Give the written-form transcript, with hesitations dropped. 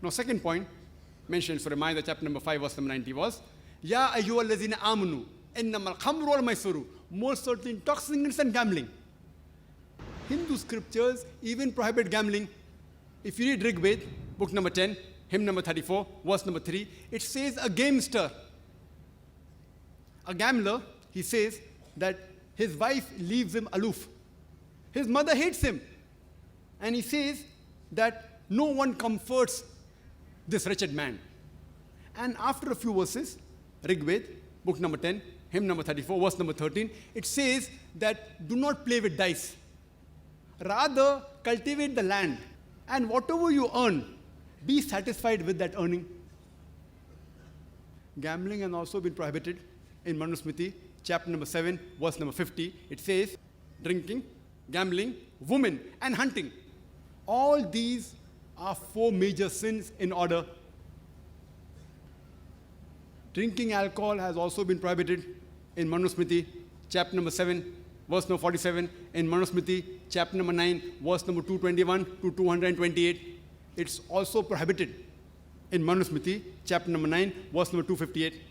Now, second point mentioned in Surah Ma'idah, chapter number 5, verse number 90 was, Ya ayyuhallazina amanu, innamal khamru wal maisuru, most certainly intoxicants and gambling. Hindu scriptures even prohibit gambling. If you read Rig Veda, book number 10, hymn number 34, verse number 3, it says a gamester, a gambler, he says that his wife leaves him aloof. His mother hates him. And he says that no one comforts this wretched man. And after a few verses, Rig Veda, book number 10, hymn number 34, verse number 13, it says that do not play with dice. Rather, cultivate the land. And whatever you earn, be satisfied with that earning. Gambling has also been prohibited in Manusmriti, chapter number 7, verse number 50. It says, drinking, gambling, women, and hunting. All these are 4 major sins in order. Drinking alcohol has also been prohibited in Manusmriti, chapter number 7, verse number 47. In Manusmriti, chapter number 9, verse number 221 to 228. It's also prohibited in Manusmriti, chapter number 9, verse number 258.